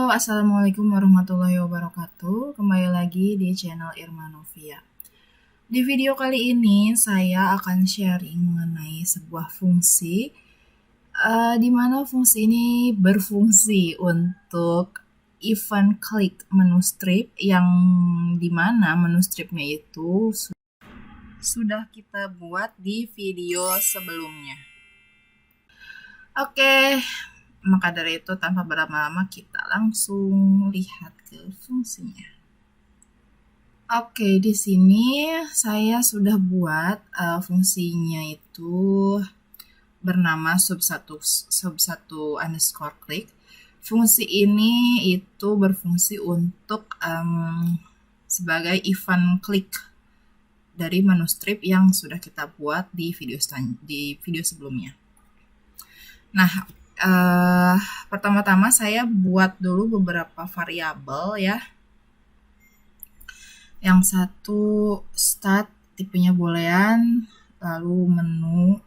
Assalamualaikum warahmatullahi wabarakatuh. Kembali lagi di channel Irma Novia. Di video kali ini saya akan sharing mengenai sebuah fungsi di mana fungsi ini berfungsi untuk event klik menu strip yang dimana menu stripnya itu sudah kita buat di video sebelumnya. Oke, maka dari itu tanpa berlama-lama kita langsung lihat ke fungsinya. Oke, di sini saya sudah buat fungsinya itu bernama sub1 underscore klik. Fungsi ini itu berfungsi untuk sebagai event klik dari menu strip yang sudah kita buat di video sebelumnya. Nah, pertama-tama saya buat dulu beberapa variabel ya. Yang satu start, tipenya boolean, lalu menu,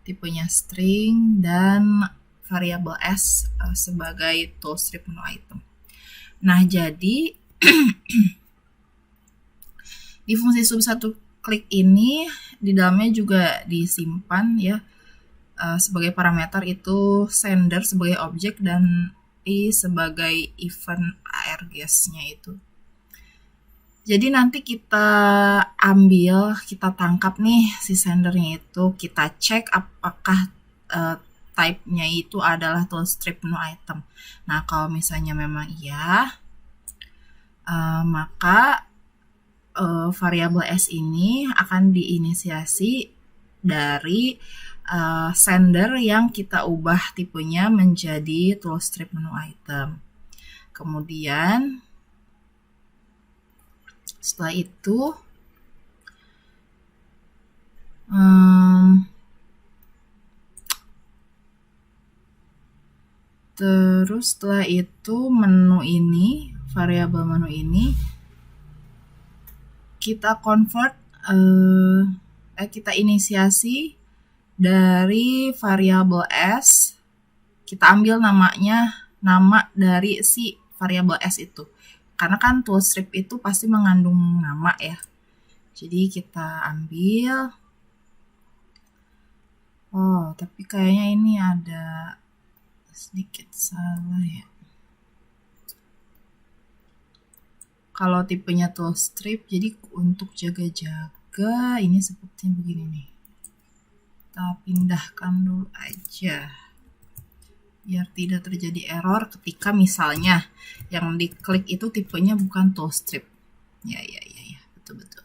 tipenya string, dan variabel s sebagai toolstrip menu item. Nah, jadi di fungsi sub1 klik ini di dalamnya juga disimpan ya sebagai parameter itu sender sebagai objek dan i sebagai event args-nya itu. Jadi nanti kita kita tangkap nih si sendernya itu, kita cek apakah type-nya itu adalah toolstrip menu item. Nah, kalau misalnya memang iya, maka variabel s ini akan diinisiasi dari sender yang kita ubah tipenya menjadi toolstrip menu item. Kemudian setelah itu menu ini, variabel menu ini kita convert kita inisiasi dari variabel s, kita ambil nama dari si variabel s itu. Karena kan toolstrip itu pasti mengandung nama ya. Jadi kita ambil. Oh, tapi kayaknya ini ada sedikit salah ya. Kalau tipenya toolstrip, jadi untuk jaga-jaga ini seperti begini nih. Kita pindahkan dulu aja biar tidak terjadi error ketika misalnya yang diklik itu tipenya bukan toolstrip. Ya, betul.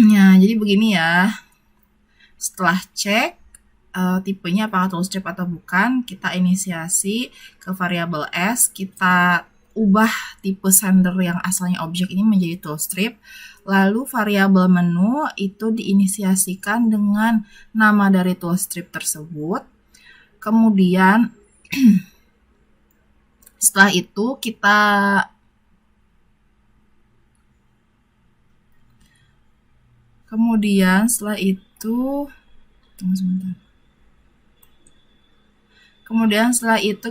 Ya, jadi begini ya. Setelah cek tipenya apakah toolstrip atau bukan, kita inisiasi ke variabel s, kita ubah tipe sender yang asalnya objek ini menjadi toolstrip. Lalu variabel menu itu diinisiasikan dengan nama dari toolstrip tersebut. Kemudian setelah itu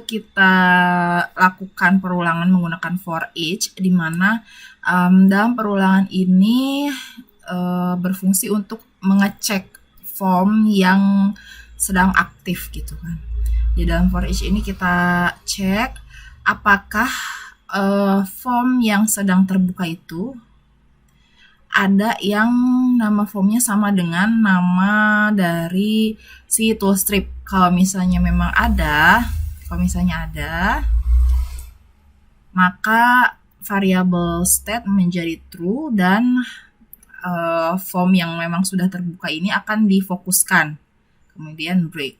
kita lakukan perulangan menggunakan for each, di mana dalam perulangan ini berfungsi untuk mengecek form yang sedang aktif gitu kan. Di dalam for each ini kita cek apakah form yang sedang terbuka itu ada yang nama formnya sama dengan nama dari si toolstrip. Kalau misalnya ada, maka variabel state menjadi true dan form yang memang sudah terbuka ini akan difokuskan. Kemudian break.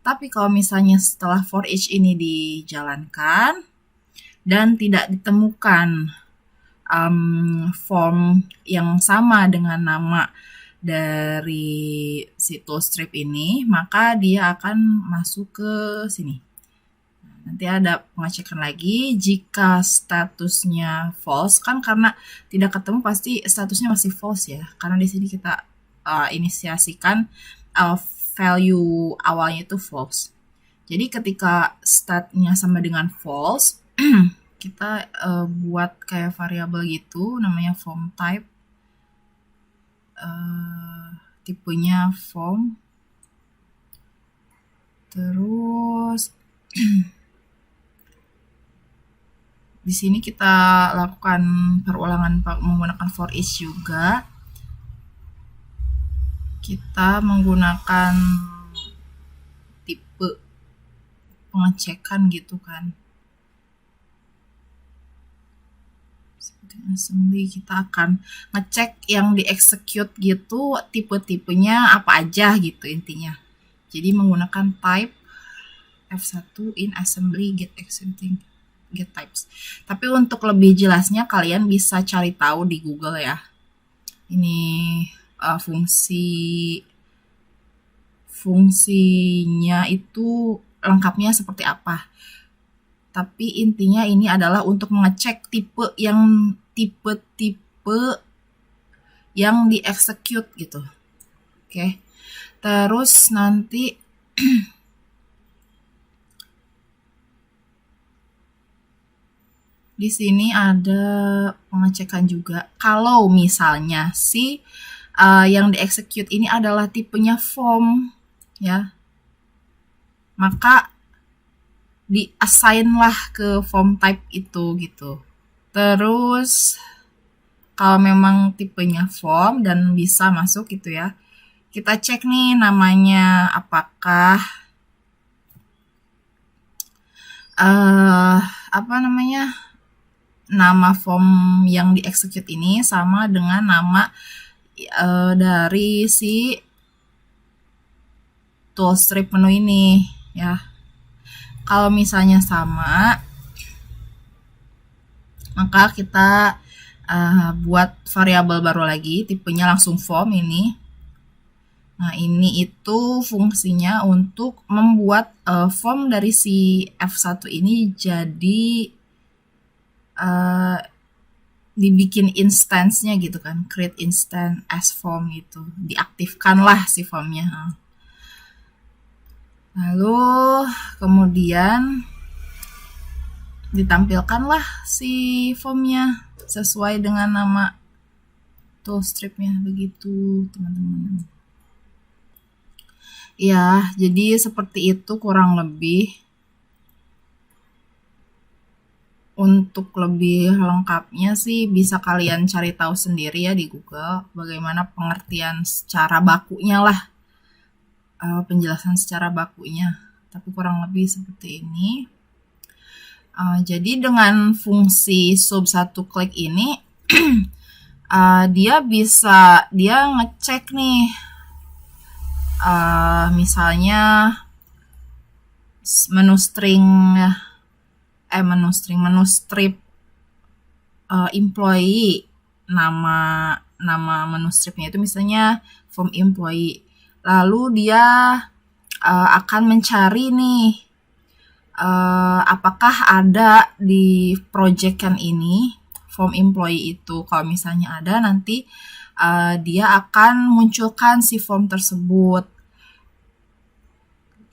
Tapi kalau misalnya setelah for each ini dijalankan dan tidak ditemukan form yang sama dengan nama dari si toolstrip ini, maka dia akan masuk ke sini. Nanti ada pengecekan lagi, jika statusnya false, kan karena tidak ketemu pasti statusnya masih false ya, karena di sini kita inisiasikan value awalnya itu false. Jadi ketika startnya sama dengan false, kita buat kayak variabel gitu, namanya form type, tipenya form. Terus di sini kita lakukan perulangan menggunakan for each juga. Kita menggunakan tipe pengecekan gitu kan. Seperti assembly, kita akan ngecek yang di-execute gitu tipe-tipenya apa aja gitu intinya. Jadi menggunakan type F1 in assembly get executing get types. Tapi untuk lebih jelasnya kalian bisa cari tahu di Google ya. Ini fungsinya itu lengkapnya seperti apa. Tapi intinya ini adalah untuk mengecek tipe yang di-execute gitu. Oke. Terus nanti di sini ada pengecekan juga. Kalau misalnya yang di-execute ini adalah tipenya form, ya, maka di-assign lah ke form type itu gitu. Terus kalau memang tipenya form dan bisa masuk gitu ya, kita cek nih namanya apakah nama form yang di-execute ini sama dengan nama dari si toolstrip menu ini ya. Kalau misalnya sama, maka kita buat variabel baru lagi, tipenya langsung form ini. Nah, ini itu fungsinya untuk membuat form dari si F1 ini jadi dibikin instance-nya gitu kan, create instance as form gitu, diaktifkan lah si formnya. Lalu kemudian ditampilkanlah si formnya sesuai dengan nama toolstripnya begitu teman-teman. Ya, jadi seperti itu kurang lebih. Untuk lebih lengkapnya sih bisa kalian cari tahu sendiri ya di Google bagaimana pengertian secara bakunya lah, penjelasan secara bakunya. Tapi kurang lebih seperti ini. Jadi dengan fungsi sub 1 klik ini dia ngecek nih misalnya menu strip employee, nama menu stripnya itu misalnya form employee, lalu dia akan mencari nih apakah ada di project ini form employee itu. Kalau misalnya ada, nanti dia akan munculkan si form tersebut.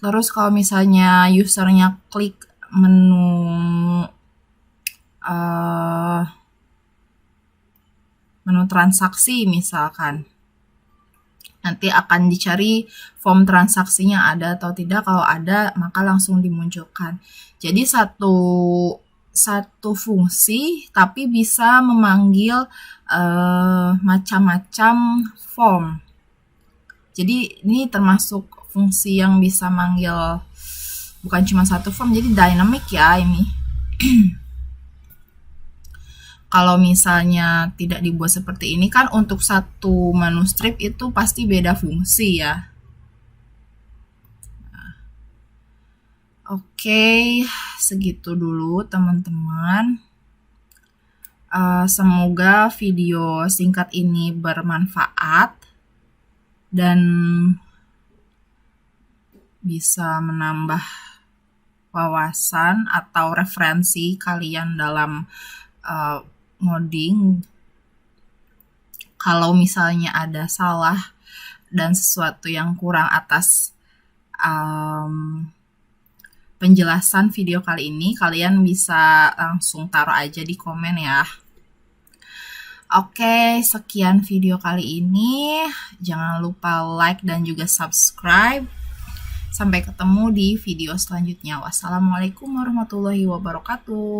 Terus kalau misalnya usernya klik menu transaksi misalkan, nanti akan dicari form transaksinya ada atau tidak. Kalau ada, maka langsung dimunculkan. Jadi satu fungsi tapi bisa memanggil macam-macam form. Jadi ini termasuk fungsi yang bisa manggil bukan cuma satu form, jadi dynamic ya ini. Kalau misalnya tidak dibuat seperti ini kan untuk satu menu strip itu pasti beda fungsi ya. Oke, segitu dulu teman-teman. Semoga video singkat ini bermanfaat dan bisa menambah wawasan atau referensi kalian dalam ngoding. Kalau misalnya ada salah dan sesuatu yang kurang atas penjelasan video kali ini, kalian bisa langsung taruh aja di komen ya. Oke, sekian video kali ini. Jangan lupa like dan juga subscribe. Sampai ketemu di video selanjutnya. Wassalamualaikum warahmatullahi wabarakatuh.